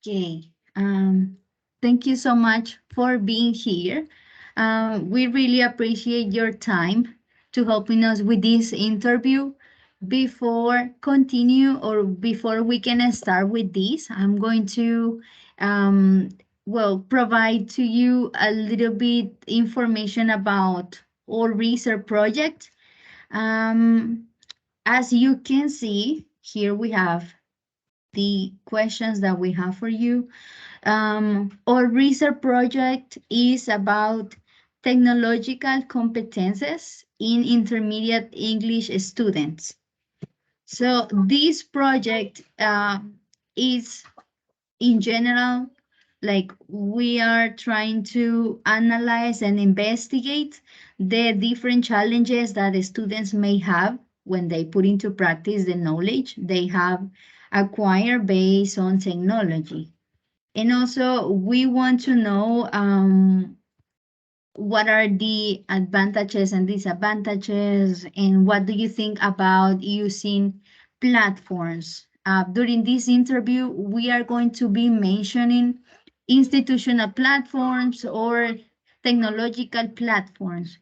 Okay. Thank you so much for being here. We really appreciate your time to helping us with this interview. Before continue or before we can start with this, I'm going to um, provide to you a little bit information about our research project. Um, as you can see, here we have the questions that we have for you. Our research project is about technological competences in intermediate English students. So this project is in general, like we are trying to analyze and investigate the different challenges that the students may have when they put into practice the knowledge they have acquired based on technology. And also, we want to know what are the advantages and disadvantages, and what do you think about using platforms? During this interview, we are going to be mentioning institutional platforms or technological platforms.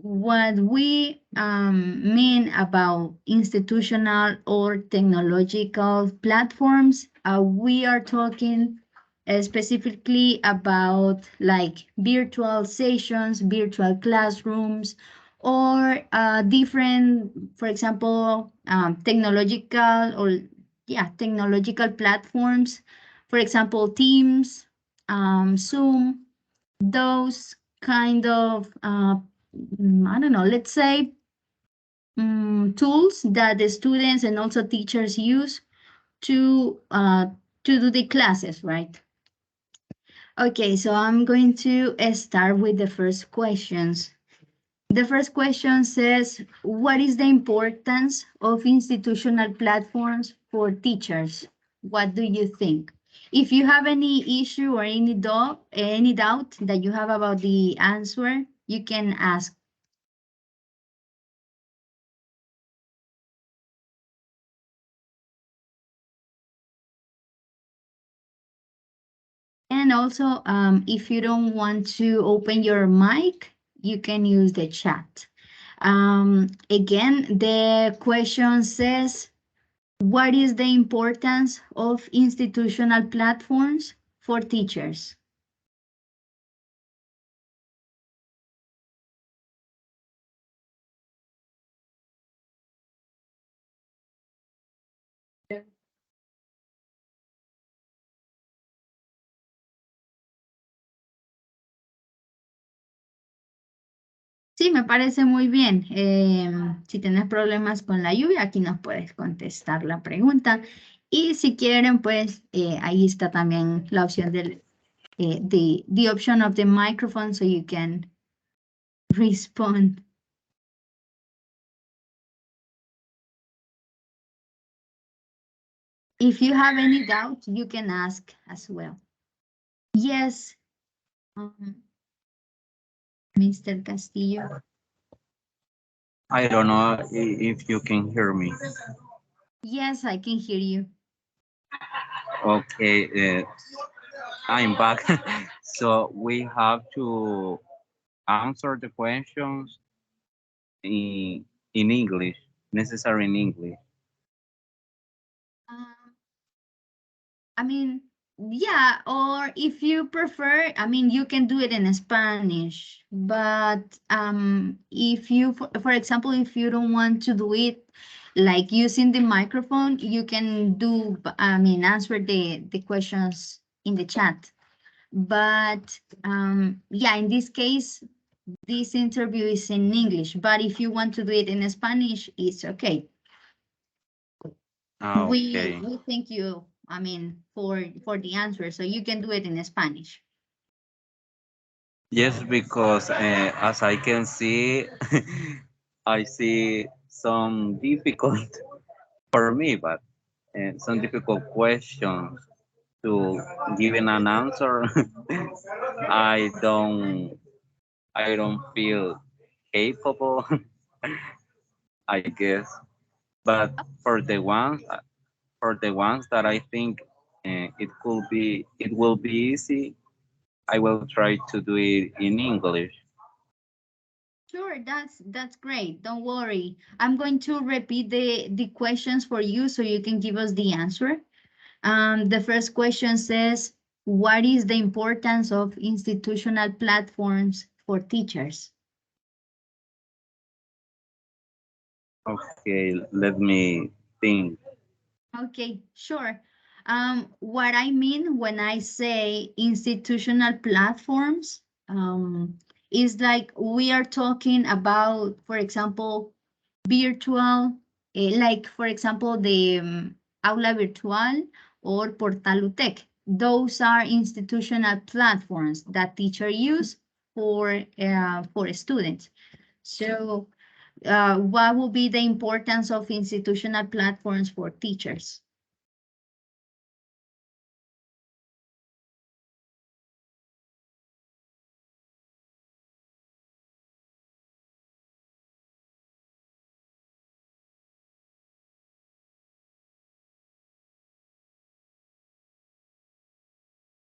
What we mean about institutional or technological platforms, we are talking specifically about like virtual sessions, virtual classrooms, or different, for example, technological or technological platforms. For example, Teams, Zoom, those kind of I don't know, let's say tools that the students and also teachers use to do the classes, right? Okay, so I'm going to start with the first questions. The first question says, what is the importance of institutional platforms for teachers? What do you think? If you have any issue or any doubt that you have about the answer, you can ask. And also, if you don't want to open your mic, you can use the chat. Again, the question says, what is the importance of institutional platforms for teachers? Sí, me parece muy bien. Si tienes problemas con la lluvia, aquí nos puedes contestar la pregunta. Y si quieren, pues ahí está también la opción del the option of the microphone so you can respond. If you have any doubt, you can ask as well. Yes, Mr. Castillo. I don't know if you can hear me. Yes, I can hear you. Okay, I'm back. So we have to answer the questions in English, necessary in English. Um, I mean, yeah, or if you prefer, I mean, you can do it in Spanish, but if you, for example, if you don't want to do it like using the microphone, you can do, I mean, answer the questions in the chat. But yeah, in this case, this interview is in English, but if you want to do it in Spanish, it's okay. We Okay. we thank you, I mean, for the answer, so you can do it in Spanish. Yes, because as I can see, I see some difficult for me, but some difficult questions to giving an answer. I don't, I don't feel capable, I guess. But for the ones that I think it will be easy. I will try to do it in English. Sure, that's great. Don't worry. I'm going to repeat the questions for you so you can give us the answer. The first question says, what is the importance of institutional platforms for teachers? Okay, let me think. Okay, sure. What I mean when I say institutional platforms, is like we are talking about, for example, virtual, like for example, the Aula Virtual or Portal UTEC. Those are institutional platforms that teachers use for students. So what will be the importance of institutional platforms for teachers?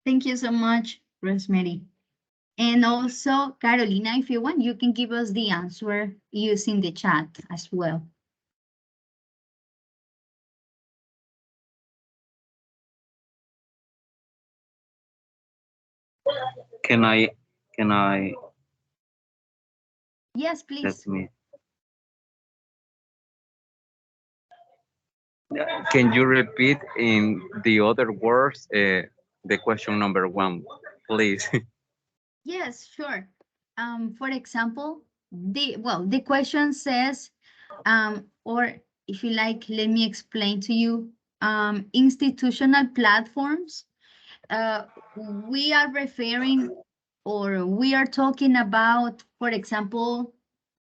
Thank you so much, Rosemary. And also, Carolina, if you want, you can give us the answer using the chat as well. Can I, can I, Yes, let please. me, can you repeat in the other words, the question number one, please? Yes, sure. For example, the question says, or if you like, let me explain to you, institutional platforms. We are referring or we are talking about, for example,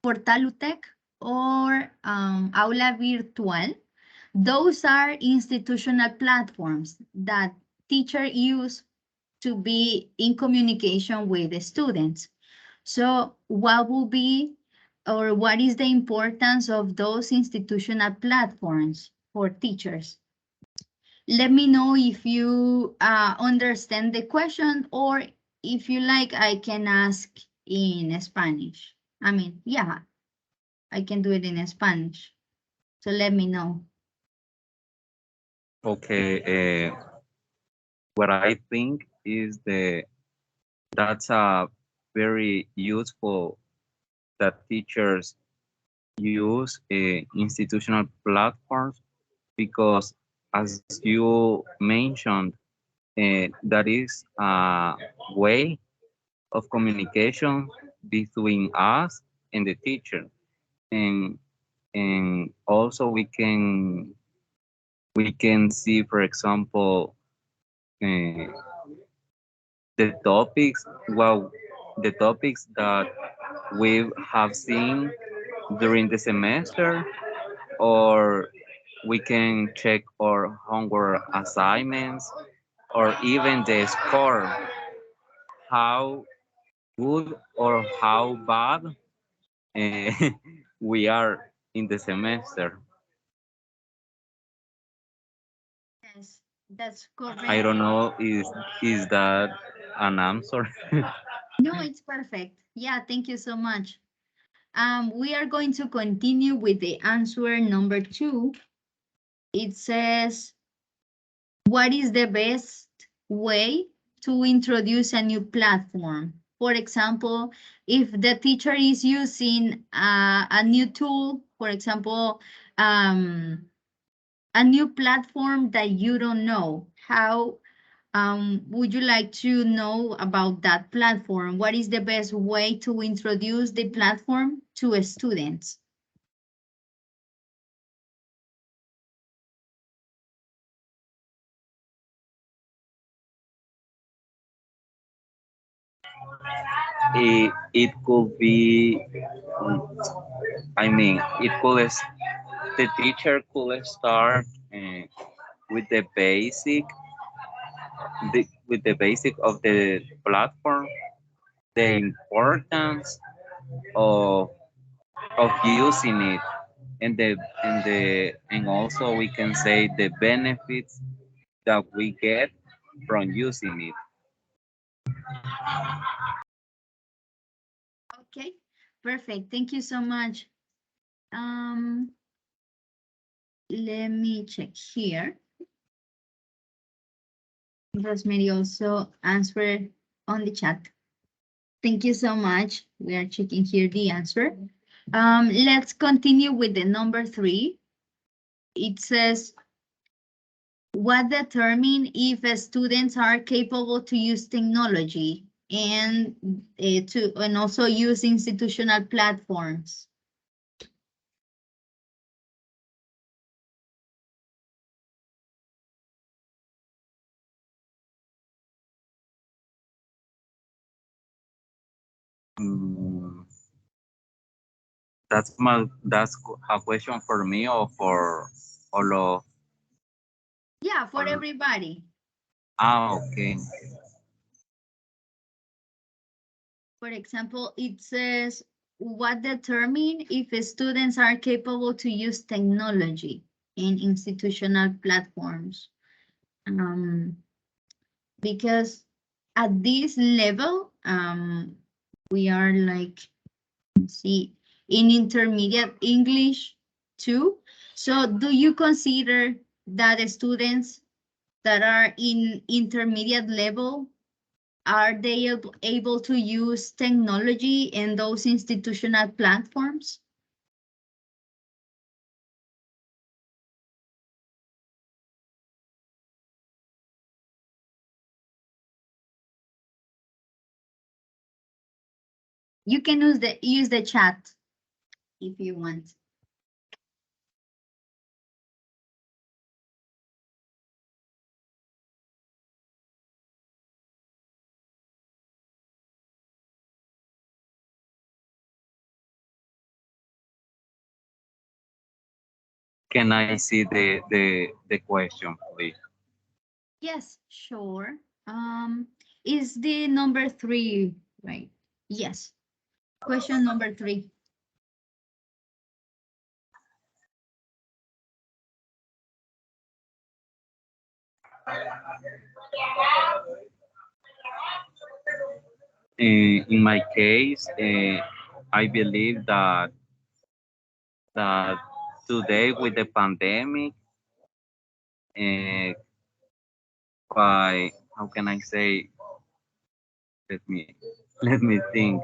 Portal UTEC or Aula Virtual. Those are institutional platforms that teachers use to be in communication with the students. So what will be or what is the importance of those institutional platforms for teachers? Let me know if you understand the question, or if you like, I can ask in Spanish. I mean, yeah, I can do it in Spanish. So let me know. Okay, what I think is that's a very useful that teachers use institutional platforms because, as you mentioned, that is a way of communication between us and the teacher, and also we can see, for example, uh, the topics well the topics that we have seen during the semester, or we can check our homework assignments, or even the score, how good or how bad we are in the semester. Yes, that's I correct. don't know, is that an answer? No, it's perfect. Yeah, thank you so much. We are going to continue with the answer number 2. It says, what is the best way to introduce a new platform? For example, if the teacher is using a new tool, for example, a new platform that you don't know, how would you like to know about that platform? What is the best way to introduce the platform to students? It could be, I mean, the teacher could start with the basic of the platform, the importance of using it, and also we can say the benefits that we get from using it. Okay, perfect. Thank you so much. Um, let me check here. Rosemary also answered on the chat. Thank you so much. We are checking here the answer. Let's continue with the number 3. It says, what determine if students are capable to use technology and also use institutional platforms? Mm, that's a question for me or for all of Yeah, for all. everybody. Okay. For example, it says, what determine if students are capable to use technology in institutional platforms? Because at this level, we are like, see, in intermediate English too. So do you consider that the students that are in intermediate level, are they able to use technology in those institutional platforms? You can use the chat if you want. Can I see the question, please? Yes, sure. Is the number 3 right? Yes. Question number 3. In my case, I believe that today with the pandemic, uh, by how can I say? Let me let me think.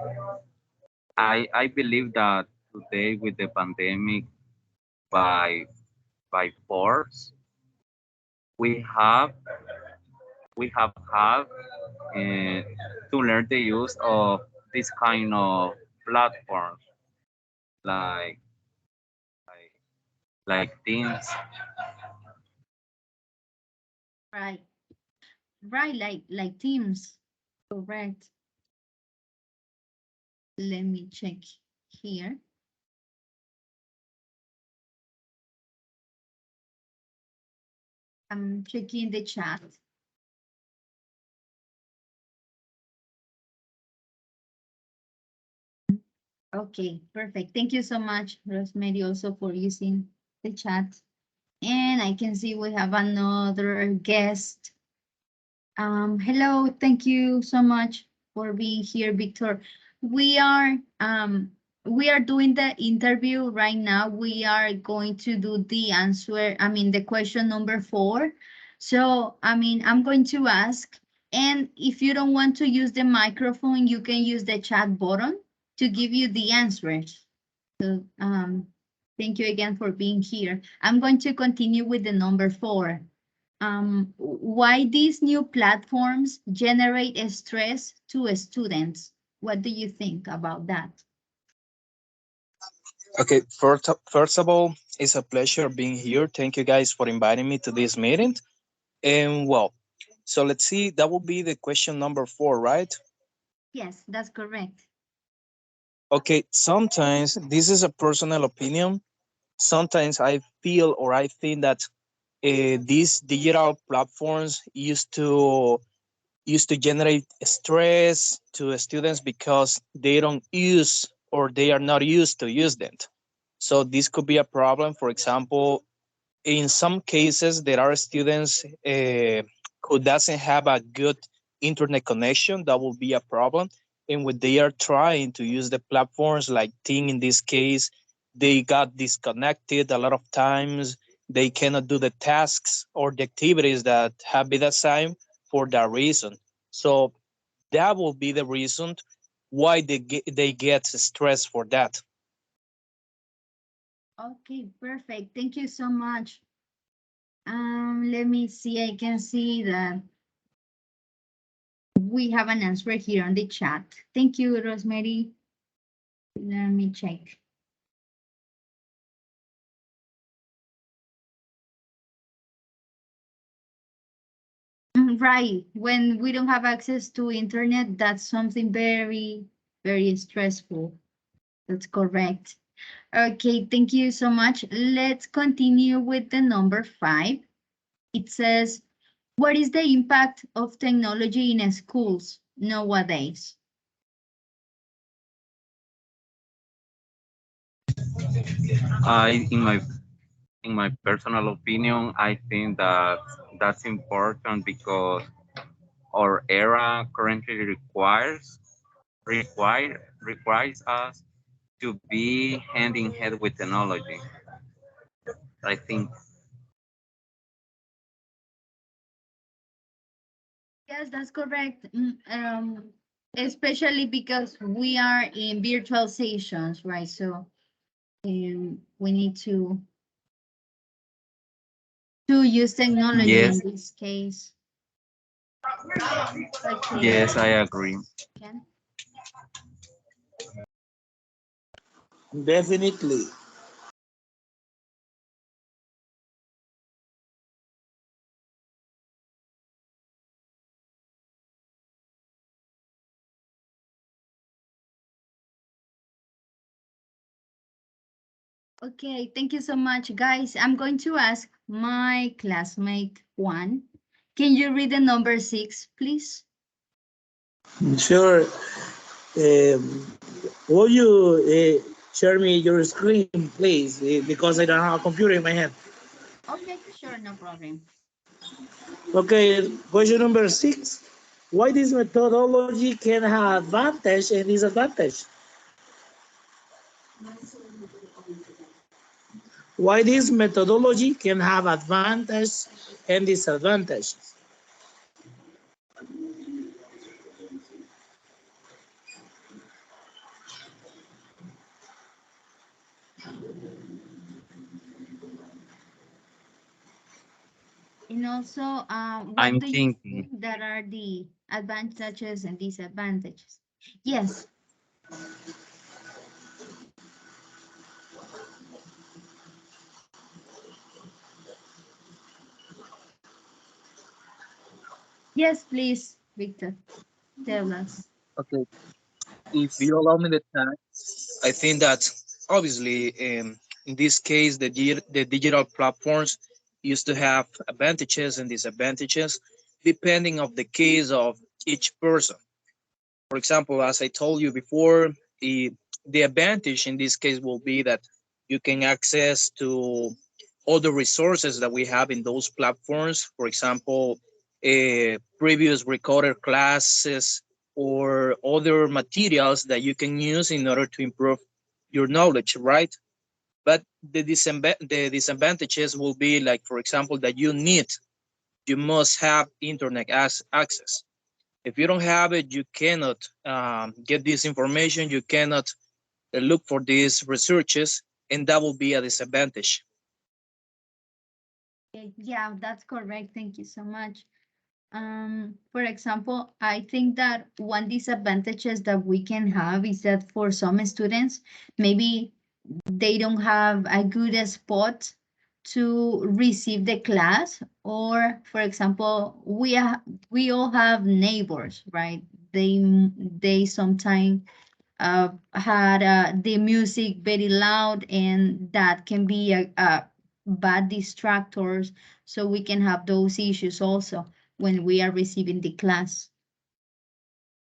I believe that today with the pandemic, by force, we have we have had to learn the use of this kind of platforms like like Teams. Right. Right, like Teams. Correct. Let me check here. I'm checking the chat. Okay, perfect. Thank you so much, Rosemary, also for using the chat. And I can see we have another guest. Hello, thank you so much for being here, Victor. We are doing the interview right now. We are going to do the answer, the question number 4. So, I'm going to ask, and if you don't want to use the microphone, you can use the chat button to give you the answers. So, thank you again for being here. I'm going to continue with the number 4. Why these new platforms generate stress to students? What do you think about that? Okay, first of all, it's a pleasure being here. Thank you guys for inviting me to this meeting. And well, so let's see, that will be the question number 4, right? Yes, that's correct. Okay, sometimes this is a personal opinion. Sometimes I feel or I think that these digital platforms used to generate stress to students because they don't use or they are not used to use them. So this could be a problem. For example, In some cases, there are students who doesn't have a good internet connection. That will be a problem. And when they are trying to use the platforms like Ting in this case, they got disconnected a lot of times. They cannot do the tasks or the activities that have been assigned for that reason. So that will be the reason why they get stressed for that. Okay, perfect. Thank you so much. Let me see. I can see that we have an answer here on the chat. Thank you, Rosemary. Let me check. Right. When we don't have access to internet, that's something very, very stressful. That's correct. Okay, thank you so much. Let's continue with the number 5. It says, what is the impact of technology in schools nowadays? In my personal opinion, I think that that's important because our era currently requires us to be hand in hand with technology. I think. Yes, that's correct. Especially because we are in virtual sessions, right? So we need to use technology in Yes, this case. Okay, yes, I agree. Ken? Definitely. Okay, thank you so much, guys. I'm going to ask my classmate Juan. Can you read the number 6, please? Sure. Will you share me your screen, please? Because I don't have a computer in my hand. Okay, sure, no problem. Okay, question number 6. Why this methodology can have advantage and disadvantage? Why this methodology can have advantage and disadvantages? And also, what I'm do you thinking. think that are the advantages and disadvantages? Yes, yes, please, Victor, tell us. Okay, if you allow me the time, I think that obviously in this case the digital platforms used to have advantages and disadvantages depending of the case of each person. For example, as I told you before, the advantage in this case will be that you can access to all the resources that we have in those platforms. For example, previous recorded classes or other materials that you can use in order to improve your knowledge, right? But the disadvantages will be like, for example, that you must have internet access. If you don't have it, you cannot get this information. You cannot look for these researches, and that will be a disadvantage. Yeah, that's correct. Thank you so much. For example, I think that one disadvantages that we can have is that for some students, maybe they don't have a good spot to receive the class, or for example, we all have neighbors, right? They sometimes had the music very loud, and that can be a bad distractors. So we can have those issues also when we are receiving the class.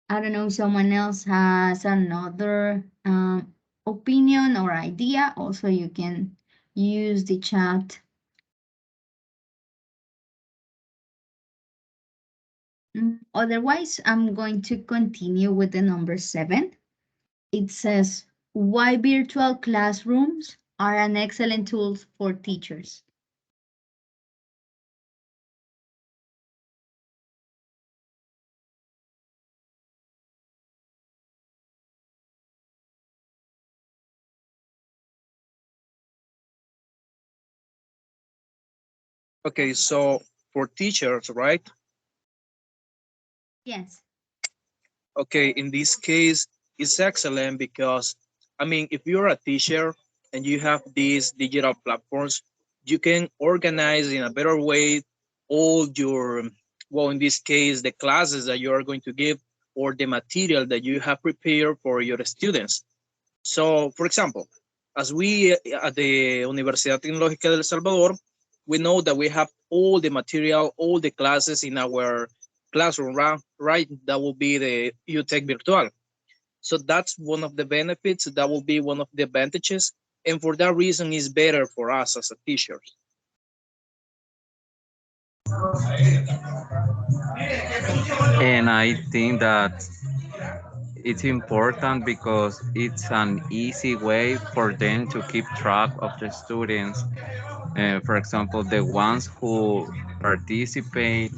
I don't know if someone else has another opinion or idea. Also, you can use the chat. Otherwise, I'm going to continue with the number 7. It says, why virtual classrooms are an excellent tool for teachers. Okay, so for teachers, right? Yes. Okay, in this case, it's excellent because, I mean, if you're a teacher and you have these digital platforms, you can organize in a better way all your, well, in this case, the classes that you are going to give or the material that you have prepared for your students. So, for example, as we at the Universidad Tecnológica de El Salvador, we know that we have all the material, all the classes in our classroom, right? That will be the UTech Virtual. So that's one of the benefits. That will be one of the advantages. And for that reason, it's better for us as a teachers. And I think that it's important because it's an easy way for them to keep track of the students. For example, the ones who participate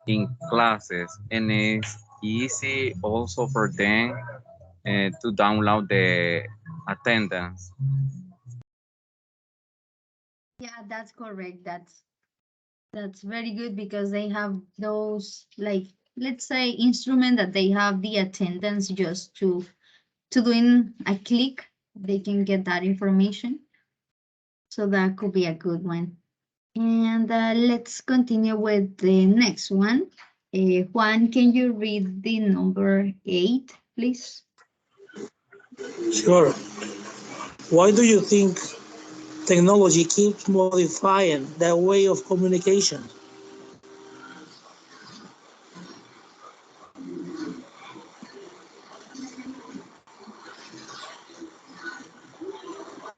in classes, and it's easy also for them to download the attendance. Yeah, that's correct. That's very good because they have those, like, let's say, instrument that they have the attendance just to doing a click, they can get that information. So that could be a good one. And let's continue with the next one. Juan, can you read the number 8, please? Sure. Why do you think technology keeps modifying the way of communication?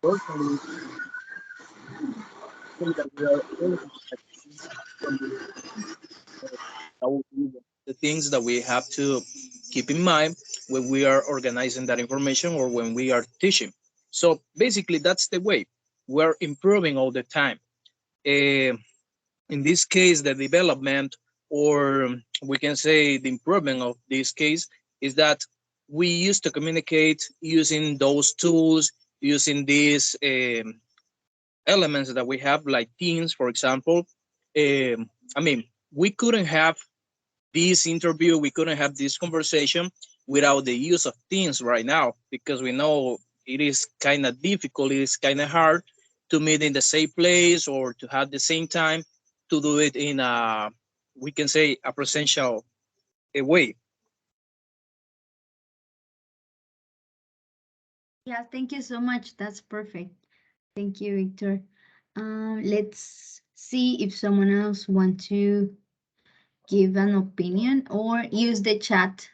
Personally, I think that we are always that will be the things that we have to keep in mind when we are organizing that information or when we are teaching. So basically, that's the way we're improving all the time. Uh, in this case, the development, or we can say the improvement of this case, is that we used to communicate using those tools, using these elements that we have, like Teams, for example. I mean, we couldn't have this interview, we couldn't have this conversation without the use of Teams right now, because we know it is kind of difficult, it is kind of hard to meet in the same place or to have the same time to do it in a, we can say, a presential way. Yeah, thank you so much. That's perfect. Thank you, Victor. Let's see if someone else want to give an opinion or use the chat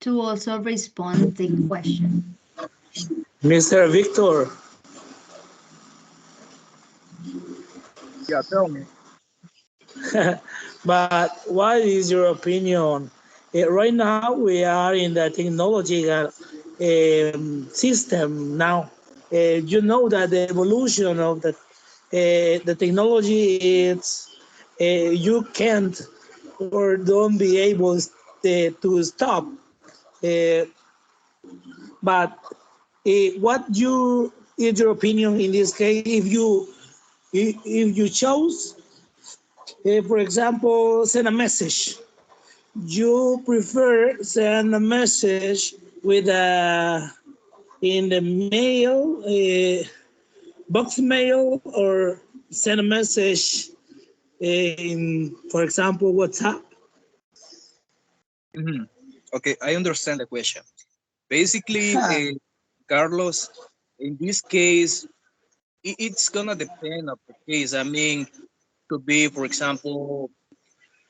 to also respond the question. Mr. Victor, Yeah, tell me. but what is your opinion? Right now, we are in the technological system now. You know that the evolution of the technology is you can't or don't be able to stop. Uh, but what you is your opinion in this case if you chose, for example, send a message? You prefer send a message with a in the mail, box mail, or send a message in, for example, WhatsApp? Mhm. Okay, I understand the question. Basically, Carlos, in this case, it's gonna depend on the case. I mean, could be, for example,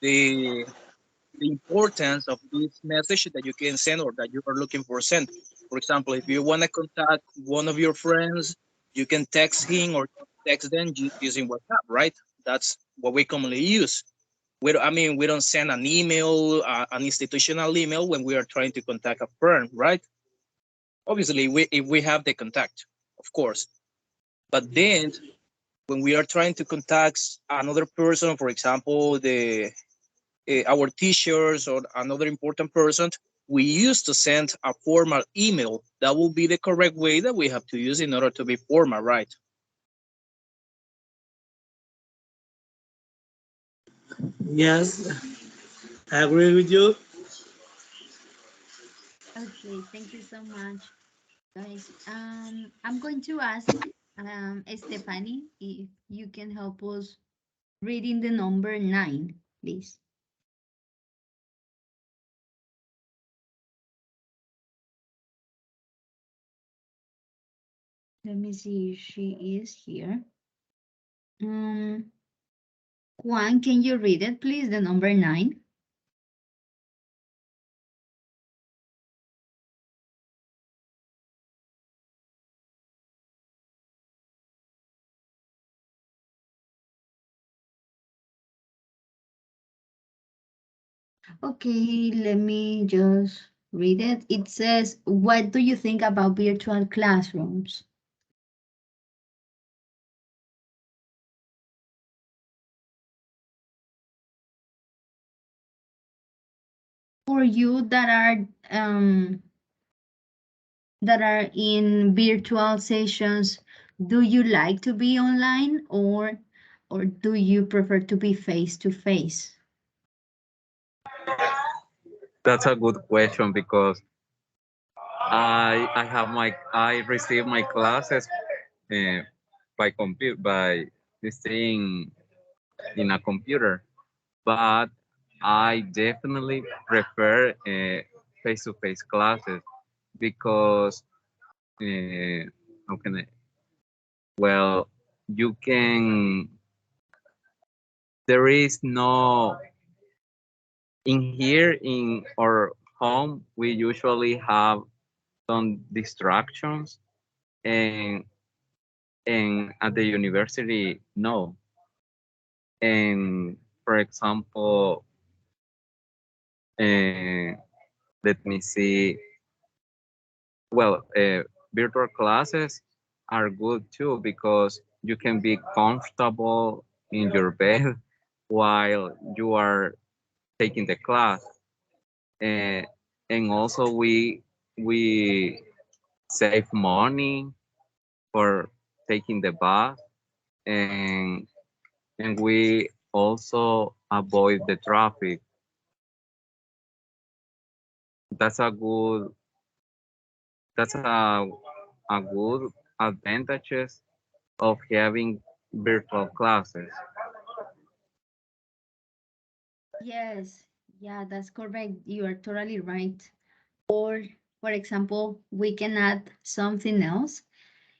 the the importance of this message that you can send or that you are looking for send. For example, if you want to contact one of your friends, you can text him or text them using WhatsApp, right? That's what we commonly use. we don't send an email, an institutional email when we are trying to contact a firm, right? Obviously, if we have the contact, of course. But then when we are trying to contact another person, for example, the our teachers or another important person, we used to send a formal email. That will be the correct way that we have to use in order to be formal, right? Yes, I agree with you. Okay, thank you so much, guys. I'm going to ask Stephanie if you can help us reading the number 9, please. Let me see if she is here. Um, Juan, can you read it, please? The number 9. Okay, let me just read it. It says, what do you think about virtual classrooms? For you that are in virtual sessions, do you like to be online or do you prefer to be face to face? That's a good question because I receive my classes uh, by staying in a computer, but I definitely prefer face-to-face classes because how can I? Well, you can. There is no in here in our home. We usually have some distractions, and at the university, no. And for example, uh, let me see. Well, virtual classes are good too because you can be comfortable in your bed while you are taking the class. Uh, and also we save money for taking the bus, and we also avoid the traffic. That's a good that's a good advantages of having virtual classes. Yes, yeah, that's correct. You are totally right. Or, for example, we can add something else.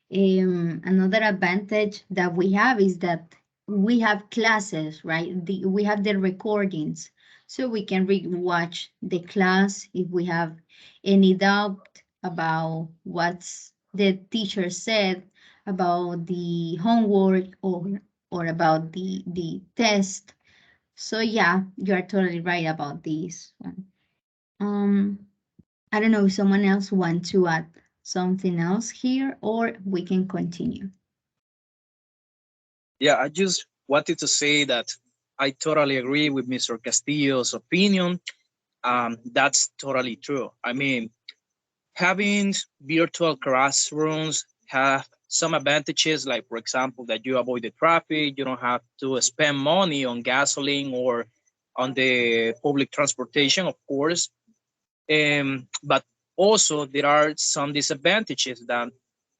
Another advantage that we have is that we have classes, right? We have the recordings, so we can watch the class if we have any doubt about what's the teacher said about the homework or about the test. So yeah, you are totally right about this one. Um, I don't know if someone else want to add something else here, or we can continue. Yeah, I just wanted to say that I totally agree with Mr. Castillo's opinion. That's totally true. I mean, having virtual classrooms have some advantages, like for example, that you avoid the traffic, you don't have to spend money on gasoline or on the public transportation, of course. But also there are some disadvantages that,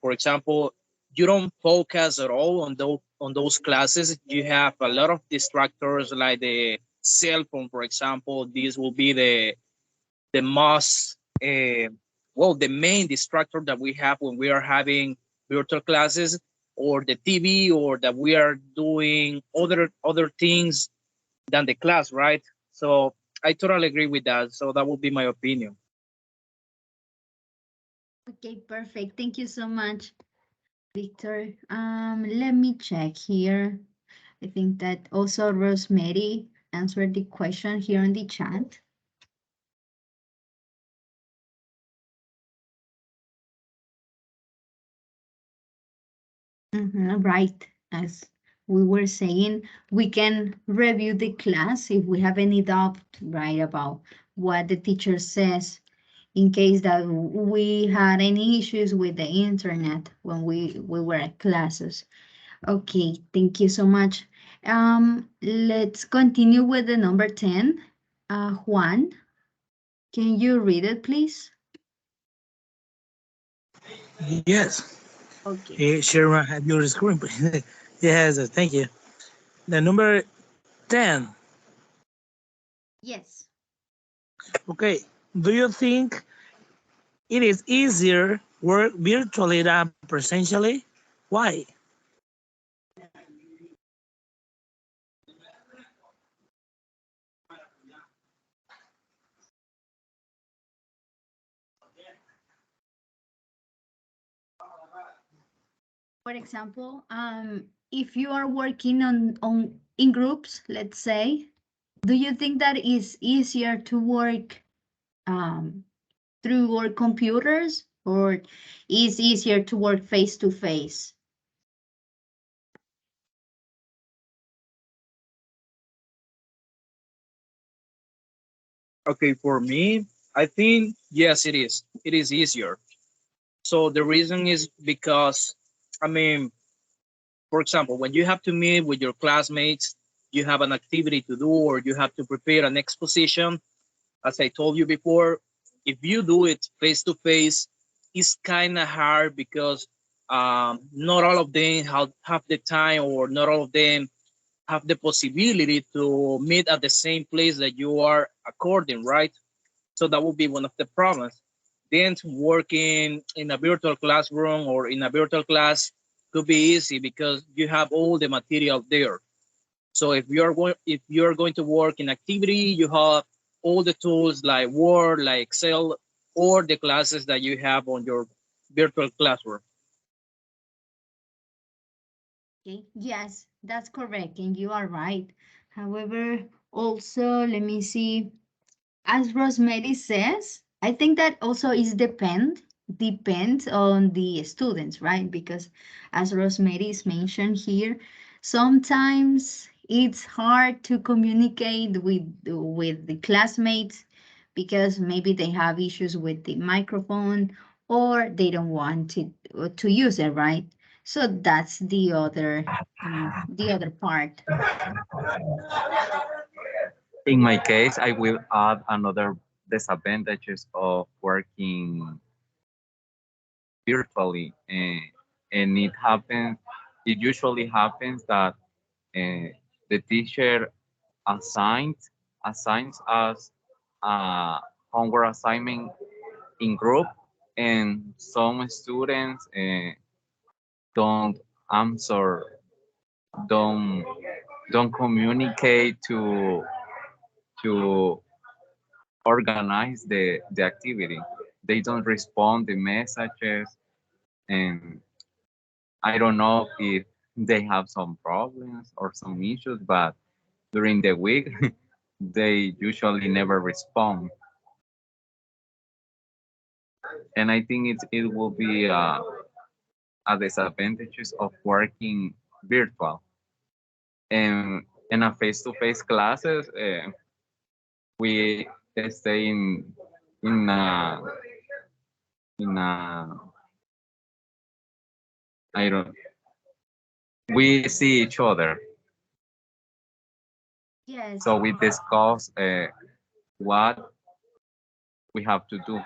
for example, you don't focus at all on those classes. You have a lot of distractors like the cell phone, for example. This will be the most well, the main distractor that we have when we are having virtual classes, or the TV, or that we are doing other things than the class, right? So I totally agree with that. So that would be my opinion. Okay, perfect. Thank you so much, Victor. Let me check here. I think that also Rosemary answer the question here in the chat. Right, as we were saying, we can review the class if we have any doubt, right, about what the teacher says, in case that we had any issues with the internet when we were at classes. Okay, thank you so much. Let's continue with the number 10. Juan, can you read it, please? Yes. Okay. Hey, Sharon, have your screen, please. Yes, thank you. The number 10. Yes. Okay. Do you think it is easier work virtually than presentially? Why? For example, if you are working on in groups, let's say, do you think that it's easier to work through our computers, or is easier to work face to face? Okay, for me, I think yes, it is. It is easier. So the reason is because, I mean, for example, when you have to meet with your classmates, you have an activity to do, or you have to prepare an exposition. As I told you before, if you do it face to face, it's kind of hard because not all of them have the time, or not all of them have the possibility to meet at the same place that you are according, right? So that would be one of the problems. Then working in a virtual classroom or in a virtual class could be easy because you have all the material there. So if you're going to work in activity, you have all the tools like Word, like Excel, or the classes that you have on your virtual classroom. Okay, yes, that's correct, and you are right. However, also, let me see, as Rosemary says, I think that also is depends on the students, right? Because as Rosemary is mentioned here, sometimes it's hard to communicate with the classmates because maybe they have issues with the microphone, or they don't want to use it, right? So that's the other part. In my case, I will add another disadvantages of working virtually, and it usually happens that the teacher assigns us a homework assignment in group, and some students don't answer, don't don't communicate to organize the activity. They don't respond the messages, and I don't know if they have some problems or some issues, but during the week they usually never respond. And I think it will be a disadvantages of working virtual. And in a face-to-face classes, we stay in a in a I don't we see each other, Yes, so we discuss what we have to do.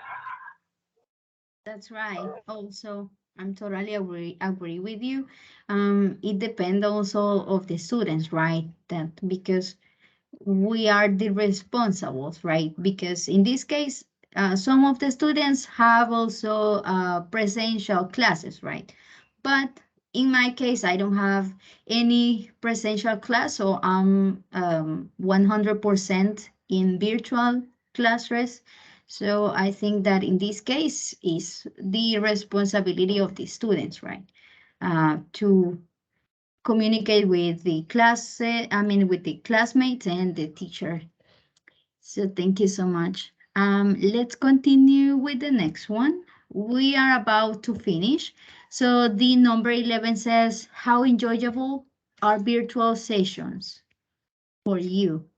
that's right. Also, I'm totally agree with you. It depends also of the students, right? That because we are the responsibles, right? Because in this case, some of the students have also presential classes, right? But in my case, I don't have any presential class, so I'm 100% in virtual classes. So I think that in this case is the responsibility of the students, right? To communicate with the class, with the classmates and the teacher. So thank you so much. Let's continue with the next one. We are about to finish. So the number 11 says, how enjoyable are virtual sessions for you?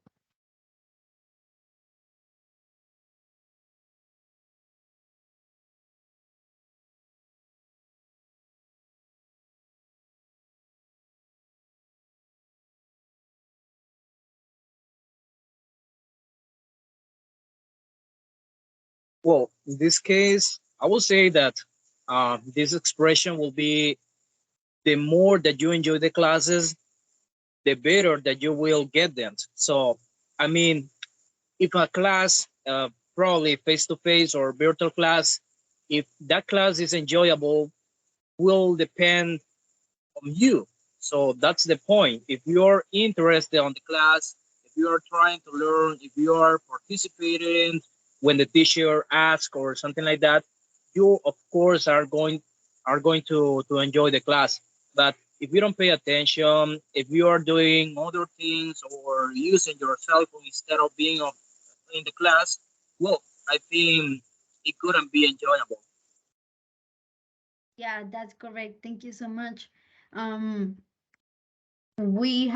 Well, in this case, I will say that this expression will be the more that you enjoy the classes, the better that you will get them. So, I mean, if a class, probably face to face or virtual class, if that class is enjoyable, will depend on you. So that's the point. If you're interested on the class, if you are trying to learn, if you are participating when the teacher asks or something like that, you of course are going to enjoy the class. But if you don't pay attention, if you are doing other things or using your cell phone instead of being in the class, well, I think it couldn't be enjoyable. Yeah, that's correct. Thank you so much. Um, we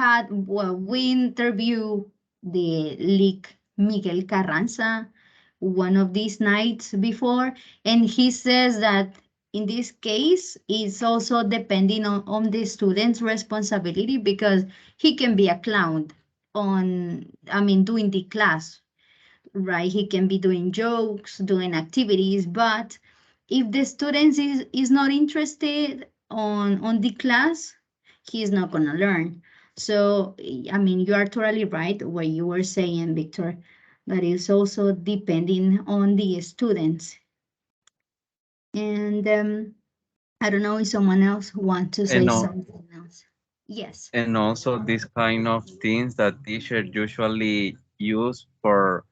interviewed the leak Miguel Carranza one of these nights before, and he says that in this case, it's also depending on the student's responsibility because he can be a clown doing the class, right? He can be doing jokes, doing activities, but if the student is not interested on the class, he is not going to learn. So, you are totally right what you were saying, Victor, that is also depending on the students. And I don't know if someone else wants to say And al- something else. Yes. and also these kind of things that teachers usually use for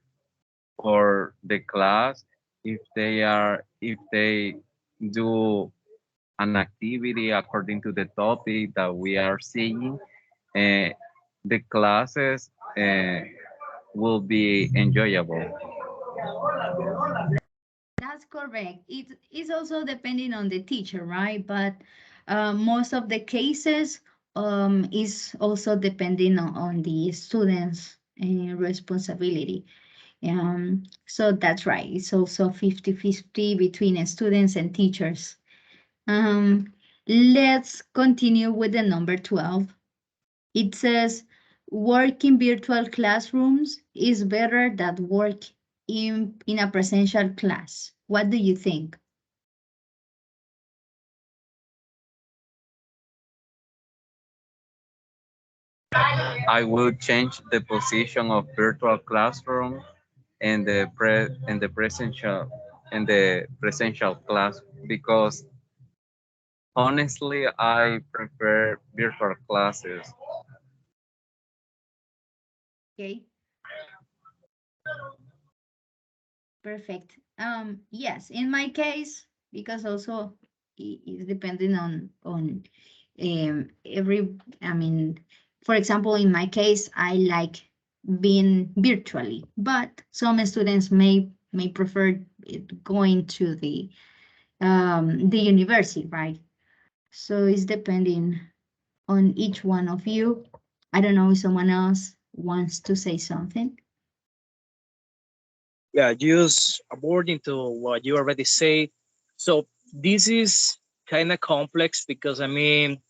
the class, if they do an activity according to the topic that we are seeing, uh, the classes will be enjoyable. That's correct. It is also depending on the teacher, right? But most of the cases is also depending on the students' responsibility. So that's right. It's also 50-50 between students and teachers. Um, let's continue with the number 12. It says, work in virtual classrooms is better than work in a presential class. What do you think? I will change the position of virtual classroom and the presential class because honestly I prefer virtual classes. Okay, perfect. Yes, in my case, because also it's depending on every, for example, in my case, I like being virtually, but some students may prefer going to the university, right? So it's depending on each one of you. I don't know if someone else wants to say something. Yeah, just according to what you already say. So this is kind of complex because I mean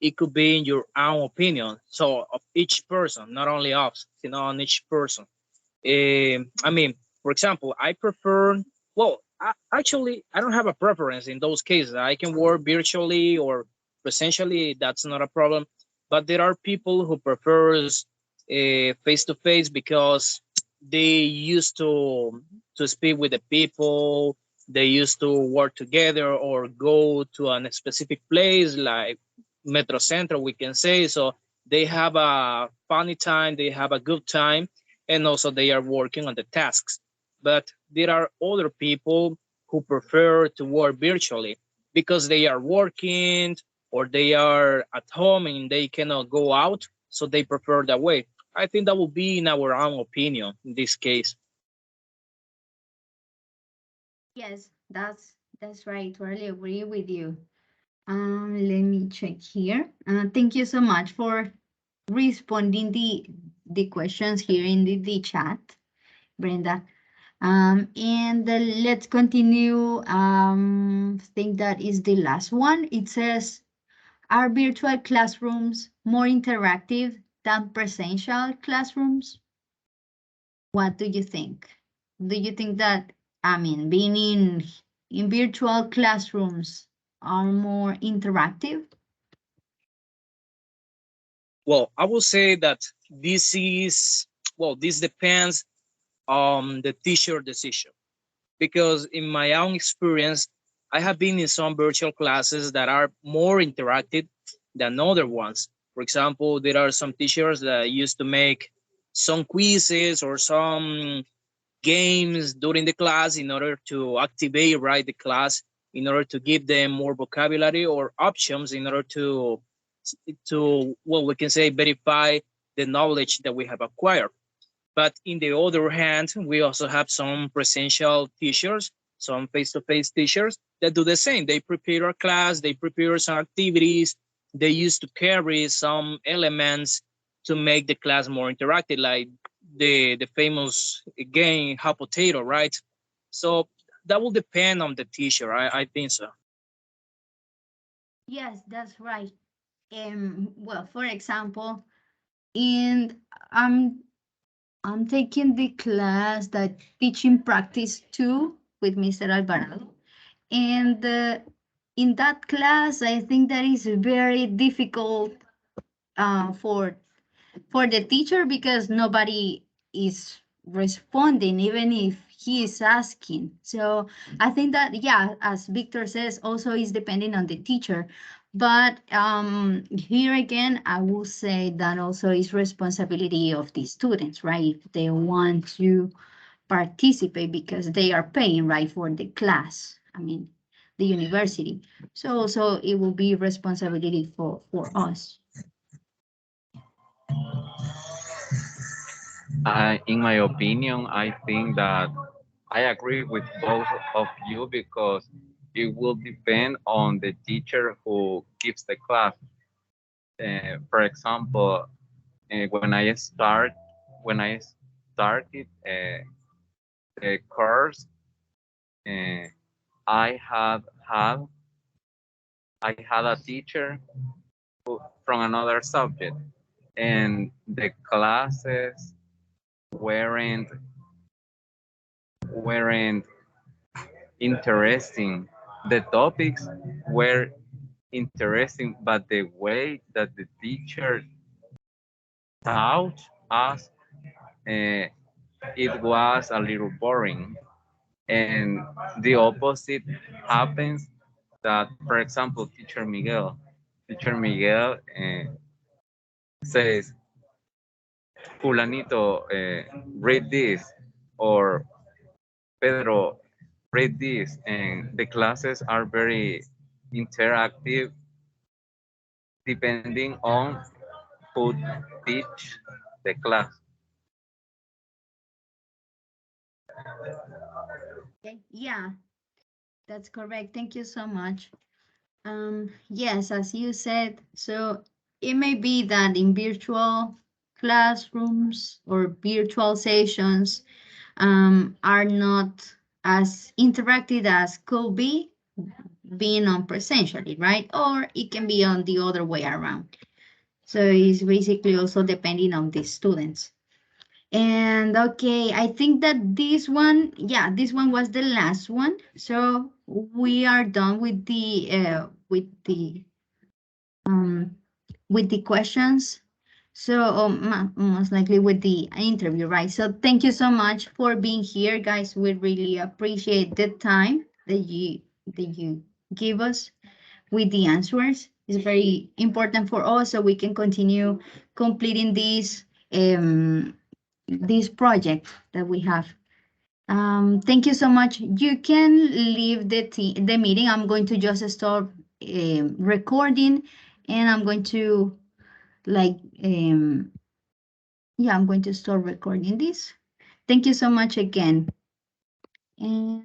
it could be in your own opinion. So of each person, not only us, on each person. I mean, for example, I prefer. Well, actually, I don't have a preference in those cases. I can work virtually or presentially. That's not a problem. But there are people who prefers face to face because they used to speak with the people. They used to work together or go to a specific place like Metro Centro, we can say. So they have a funny time. They have a good time and also they are working on the tasks. But there are other people who prefer to work virtually because they are working, or they are at home and they cannot go out, so they prefer that way. I think that would be in our own opinion in this case. Yes, that's right. Totally agree with you. Let me check here. Thank you so much for responding the questions here in the chat, Brenda. And let's continue. Think that is the last one. It says, are virtual classrooms more interactive than presential classrooms? What do you think? Do you think that, I mean, being in virtual classrooms are more interactive? Well, I will say that this depends on the teacher decision, because in my own experience, I have been in some virtual classes that are more interactive than other ones. For example, there are some teachers that used to make some quizzes or some games during the class in order to activate right the class, in order to give them more vocabulary or options in order to well, we can say verify the knowledge that we have acquired. But in the other hand, we also have some presential teachers, some face-to-face teachers that do the same. They prepare a class, they prepare some activities, they used to carry some elements to make the class more interactive, like the famous game hot potato, right? So that will depend on the teacher. I think so. Yes, that's right. Well, for example, in I'm taking the class that teaching practice 2 with Mr. Alvarado. And in that class, I think that is very difficult for the teacher because nobody is responding, even if he is asking. So I think that, yeah, as Victor says, also is depending on the teacher. But here again, I will say that also is responsibility of the students, right? If they want to participate because they are paying, right, for the class, I mean, the university. So it will be responsibility for us. In my opinion, I think that I agree with both of you because it will depend on the teacher who gives the class. For example, when I started the course, uh, I had a teacher from another subject, and the classes weren't weren't interesting. The topics were interesting, but the way that the teacher taught us, uh, it was a little boring. And the opposite happens that, for example, Teacher Miguel says, Fulanito, read this, or Pedro, read this, and the classes are very interactive depending on who teach the class. Okay. Yeah, that's correct. Thank you so much. Yes, as you said, so it may be that in virtual classrooms or virtual sessions are not as interactive as could be being on presentially, right? Or it can be on the other way around. So it's basically also depending on the students. And okay, I think that this one, yeah, this one was the last one. So we are done um with the questions. So most likely with the interview, right? So thank you so much for being here, guys. We really appreciate the time that you give us with the answers. It's very important for us so we can continue completing this project that we have. Thank you so much. You can leave the meeting. I'm going to just stop recording, and I'm going to like, yeah, I'm going to start recording this. Thank you so much again. And